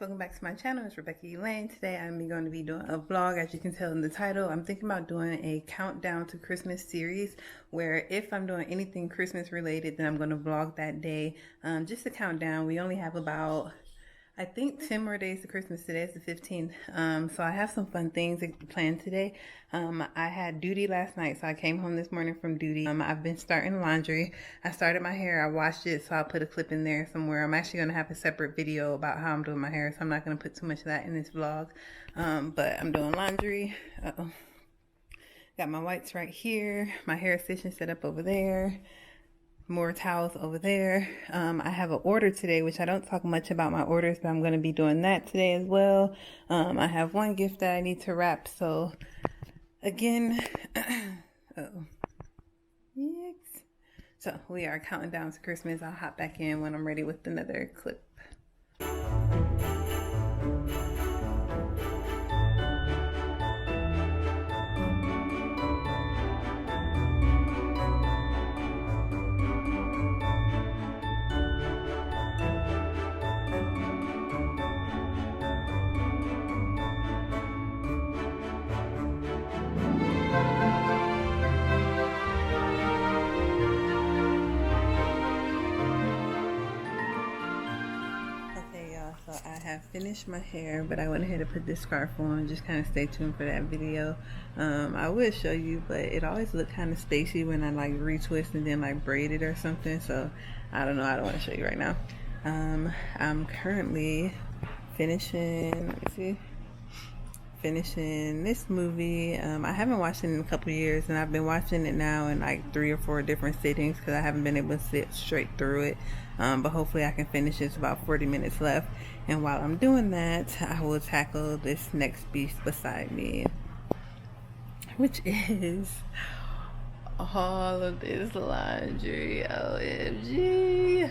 welcome back to my channel. It's Rebecca Elaine. Today I'm going to be doing a vlog. As you can tell in the title, I'm thinking about doing a countdown to Christmas series where if I'm doing anything Christmas related, then I'm going to vlog that day. Just a countdown. We only have about, I think, 10 more days to Christmas. Today is the 15th. So I have some fun things planned today. I had duty last night, so I came home this morning from duty. I've been starting laundry. I started my hair. I washed it, so I'll put a clip in there somewhere. I'm actually going to have a separate video about how I'm doing my hair, so I'm not going to put too much of that in this vlog. But I'm doing laundry. Got my whites right here. My hair extension set up over there. More towels over there. I have an order today, which I don't talk much about my orders, but I'm going to be doing that today as well. I have one gift that I need to wrap, so again, so we are counting down to Christmas. I'll hop back in when I'm ready with another clip. So I have finished my hair, but I went ahead and put this scarf on. Just kind of stay tuned for that video. I will show you, but it always looked kind of spacey when I like retwist and then like braid it or something. So I don't know. I don't want to show you right now. I'm currently finishing this movie. I haven't watched it in a couple years, and I've been watching it now in like 3 or 4 different sittings because I haven't been able to sit straight through it. But hopefully I can finish. It's about 40 minutes left, and while I'm doing that, I will tackle this next beast beside me, which is all of this laundry. OMG.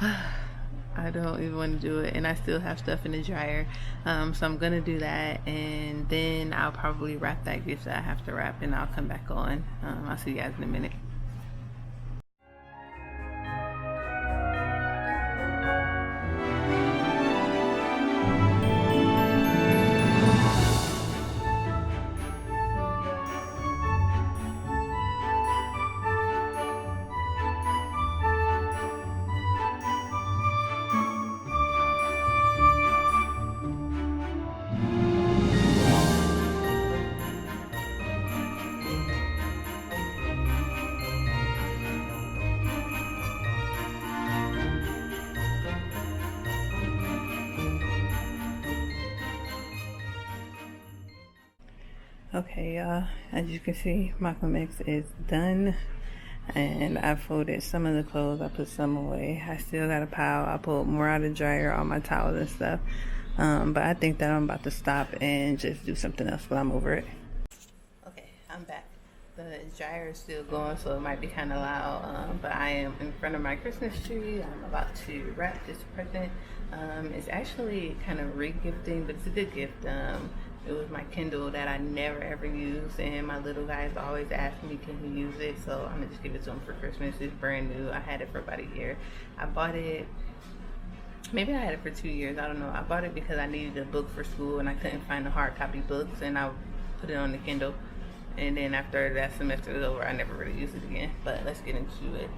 I don't even want to do it, and I still have stuff in the dryer, so I'm gonna do that, and then I'll probably wrap that gift that I have to wrap, and I'll come back on. I'll see you guys in a minute. Okay, y'all, as you can see, my X is done, and I folded some of the clothes. I put some away. I still got a pile. I pulled more out of the dryer, all my towels and stuff, but I think that I'm about to stop and just do something else while I'm over it. Okay, I'm back. The dryer is still going, so it might be kind of loud, but I am in front of my Christmas tree. I'm about to wrap this present. It's actually kind of re-gifting, but it's a good gift. It was my Kindle that I never ever use, and my little guys always ask me, can he use it? So I'm gonna just give it to him for Christmas. It's brand new. I had it for about a year. I bought it, maybe I had it for 2 years, I don't know. I bought it because I needed a book for school and I couldn't find the hard copy books, and I put it on the Kindle. And then after that semester was over, I never really used it again. But let's get into it.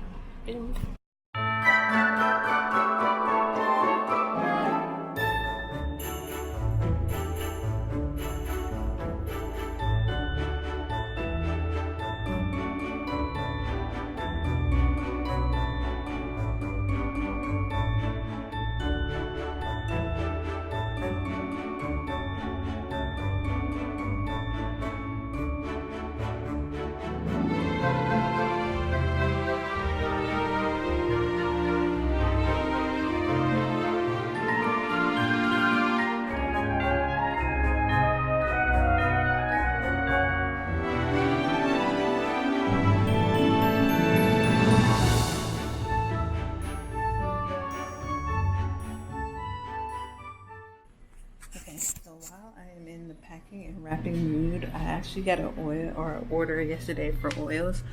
So while I am in the packing and wrapping mood, I actually got an order yesterday for oils.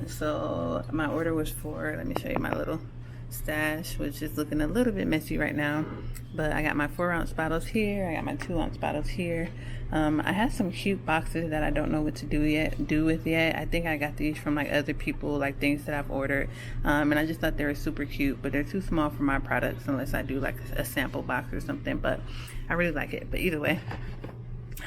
So my order was for, let me show you my little stash, which is looking a little bit messy right now. But I got my 4-ounce bottles here. I got my 2-ounce bottles here. I have some cute boxes that I don't know what to do with yet. I think I got these from like other people, like things that I've ordered. And I just thought they were super cute, but they're too small for my products unless I do like a sample box or something. But I really like it. But either way.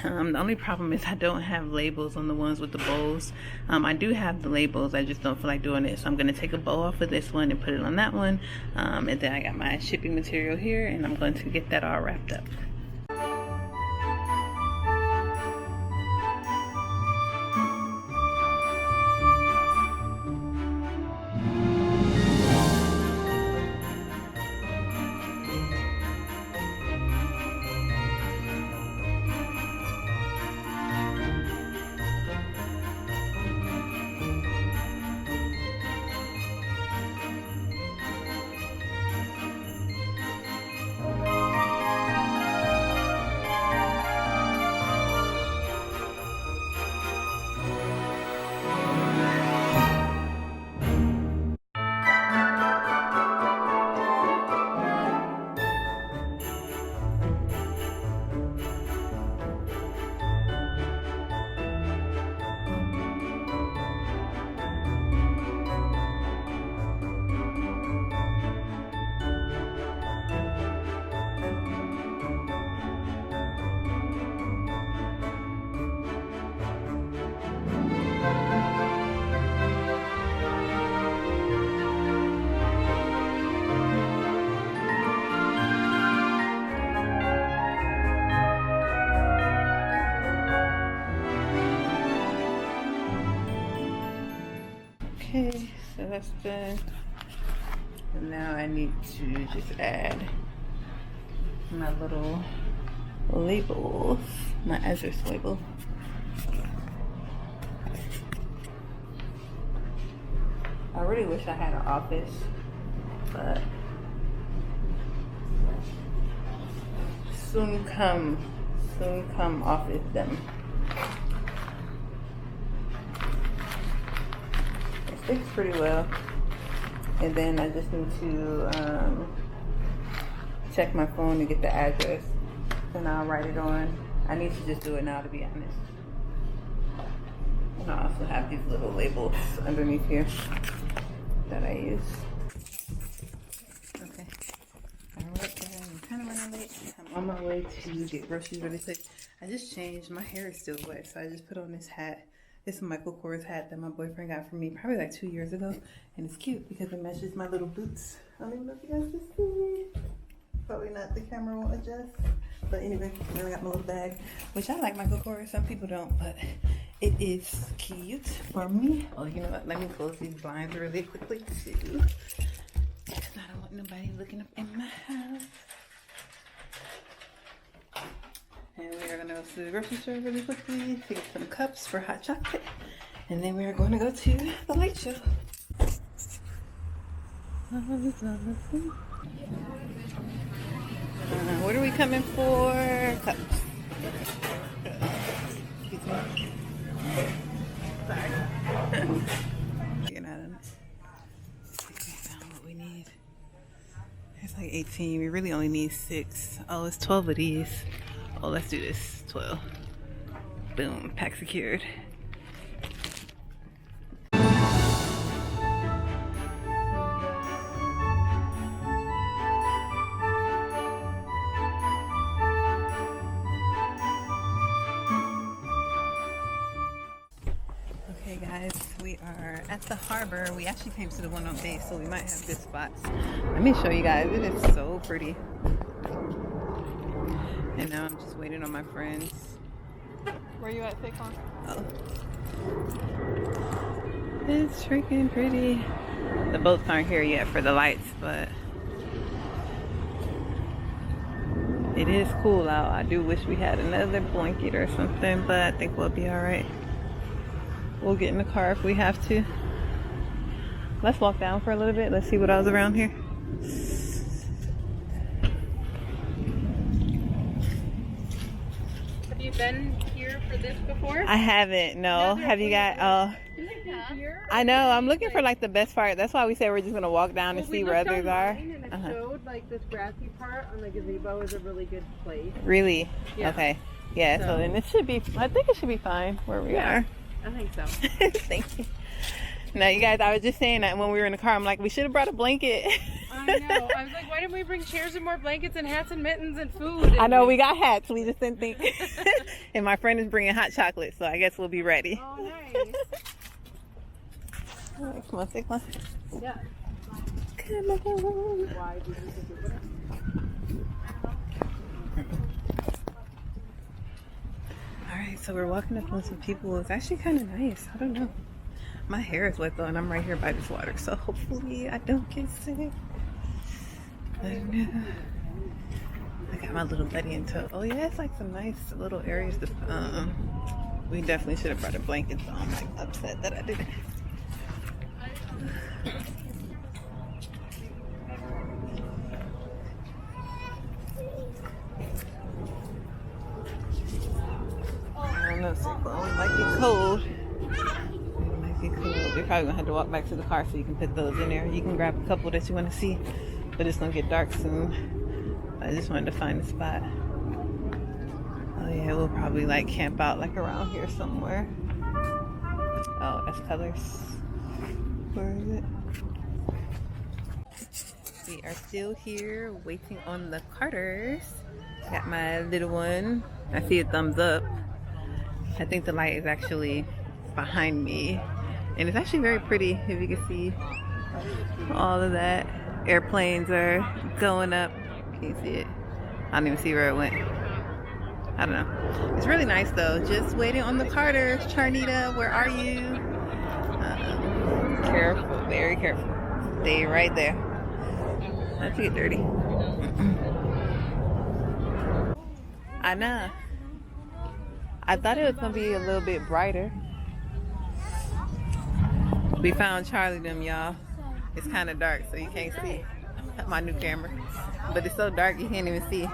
The only problem is I don't have labels on the ones with the bows. I do have the labels, I just don't feel like doing it. So I'm going to take a bow off of this one and put it on that one. And then I got my shipping material here, and I'm going to get that all wrapped up. Okay, so that's done. And now I need to just add my little labels, my address label. I really wish I had an office, but soon come office them. Fits pretty well, and then I just need to check my phone to get the address, and I'll write it on. I need to just do it now, to be honest. And I also have these little labels underneath here that I use. Okay, I'm kind of running late. I'm on my way to get groceries really quick. I just changed. My hair is still wet, so I just put on this hat. It's a Michael Kors hat that my boyfriend got for me probably like 2 years ago. And it's cute because it matches my little boots. I don't even know if you guys can see. Probably not, the camera won't adjust. But anyway, then I got my little bag, which I like Michael Kors. Some people don't, but it is cute for me. Oh, you know what? Let me close these blinds really quickly too. Because I don't want nobody looking up in my house. And we are going to go to the grocery store really quickly to get some cups for hot chocolate. And then we are going to go to the light show. What are we coming for? Cups. Excuse me. Sorry. Get out of it. We found what we need. There's like 18. We really only need 6. Oh, it's 12 of these. Oh, let's do this. 12. Boom. Pack secured. Okay, guys. We are at the harbor. We actually came to the 108, so we might have good spots. Let me show you guys. It is so pretty. And now I'm just waiting on my friends. Where you at, Saquon? Oh. It's freaking pretty. The boats aren't here yet for the lights, but it is cool out. I do wish we had another blanket or something, but I think we'll be alright. We'll get in the car if we have to. Let's walk down for a little bit. Let's see what else is around here. Have you been here for this before? I haven't, no. Have you got, here. I know. I'm looking for like the best part. That's why we say we're just gonna walk down and see where others are. And it showed like this grassy part on the gazebo is a really good place. Really? Yeah. Okay. Yeah. So then it should be. I think it should be fine where we are. I think so. Thank you. Now, you guys, I was just saying that when we were in the car, I'm like, we should have brought a blanket. I know. I was like, why didn't we bring chairs and more blankets and hats and mittens and food? I know we got hats. We just didn't think. And my friend is bringing hot chocolate, so I guess we'll be ready. Oh, nice. All right, come on, take one. Yeah. Come on. Why did you think it would? All right, so we're walking up on some people. It's actually kind of nice. I don't know. My hair is wet though, and I'm right here by this water, so hopefully I don't get sick. I don't know. I got my little buddy in tow. Oh yeah, it's like some nice little areas to. We definitely should have brought a blanket, so I'm like upset that I didn't. I don't know, so it might get cold. It might get cold. We're probably gonna have to walk back to the car so you can put those in there. You can grab a couple that you want to see, but it's gonna get dark soon. I just wanted to find a spot. Oh yeah, we'll probably like camp out like around here somewhere. Oh, that's Colors. Where is it? We are still here waiting on the Carters. Got my little one. I see a thumbs up. I think the light is actually behind me. And it's actually very pretty, if you can see all of that. Airplanes are going up. Can you see it? I don't even see where it went. I don't know. It's really nice though. Just waiting on the Carters. Charnita, where are you? Careful, very careful. Stay right there. Not to get dirty. I know. I thought it was gonna be a little bit brighter. We found Charlie them, y'all. It's kind of dark, so you can't see my new camera. But it's so dark you can't even see.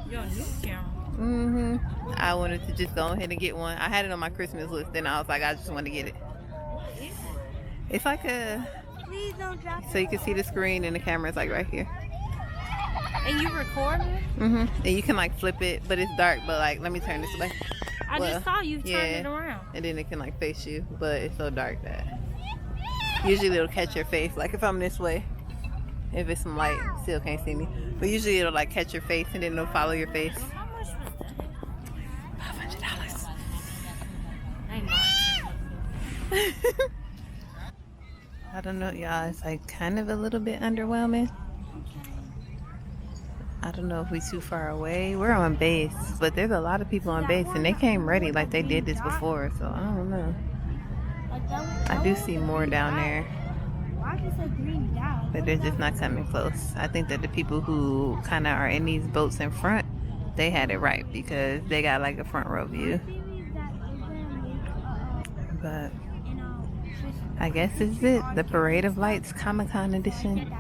Your new camera. I wanted to just go ahead and get one. I had it on my Christmas list, then I was like, I just want to get it. It's like a. Please don't drop it. So you can see the screen and the camera's like right here. And you recording? And you can like flip it, but it's dark. But like, let me turn this way. I just saw you turn it around. And then it can like face you, but it's so dark that usually it'll catch your face. Like if I'm this way, if it's some light, still can't see me. But usually it'll like catch your face and then it'll follow your face. How much was that? $500. I know. I don't know, y'all. It's like kind of a little bit underwhelming. I don't know if we too far away. We're on base, but there's a lot of people on base and they came ready like they did this before, so I don't know. I do see more down there, but they're just not coming close. I think that the people who kind of are in these boats in front, they had it right because they got like a front row view. But I guess this is it. The Parade of Lights Comic-Con edition.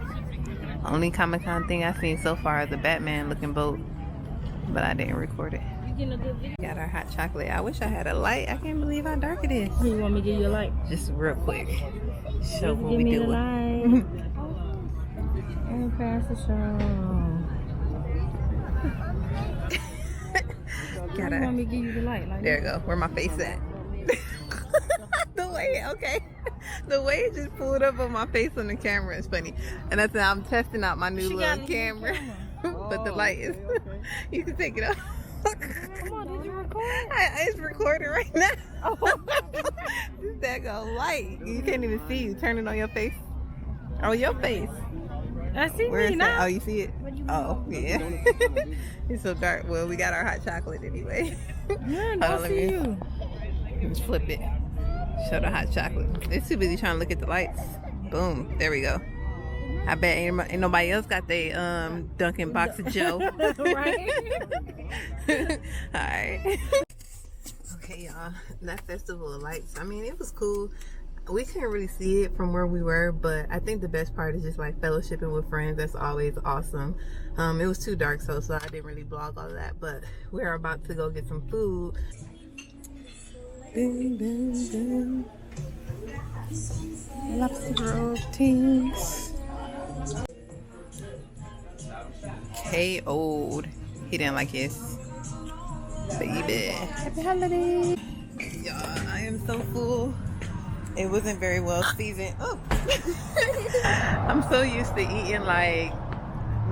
Only Comic-Con thing I've seen so far is the Batman looking boat, but I didn't record it. Got our hot chocolate. I wish I had a light. I can't believe how dark it is. You want me to give you a light? Just real quick. Show what Give we me do. the light. And pass the show. You want me to give you the light? Like There you go. Where my face at? The way, okay. The way it just pulled up on my face on the camera is funny. And that's how I'm testing out my new little camera. But the light is, you can take it off. Come on, did you record? It's recording right now. This daggone light. You can't even see you. Turn it on your face. Oh, your face. I see Where me is now. that? Oh, you see it? Oh, yeah. It's so dark. Well, we got our hot chocolate anyway. Yeah, Hold on, I let see me- you. Let's flip it. Show the hot chocolate. It's too busy trying to look at the lights. Boom. There we go. I bet ain't nobody else got their Dunkin' box of Joe. Right? Alright. Okay, y'all. That Festival of Lights, I mean, it was cool. We couldn't really see it from where we were, but I think the best part is just like fellowshipping with friends. That's always awesome. It was too dark, so I didn't really vlog all of that, but we're about to go get some food. Boom, boom, boom. Lobster proteins. KO'd. He didn't like his baby. Happy holiday. Y'all, I am so full. It wasn't very well seasoned. Oh. I'm so used to eating like,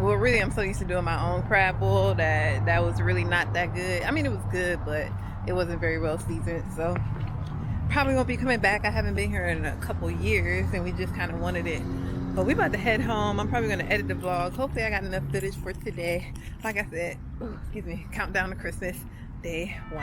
well, really, I'm so used to doing my own crab boil that was really not that good. I mean, it was good, but it wasn't very well seasoned. So probably won't be coming back. I haven't been here in a couple years, and we just kind of wanted it. But we about to head home. I'm probably going to edit the vlog. Hopefully I got enough footage for today. Like I said, excuse me, countdown to Christmas, day 1.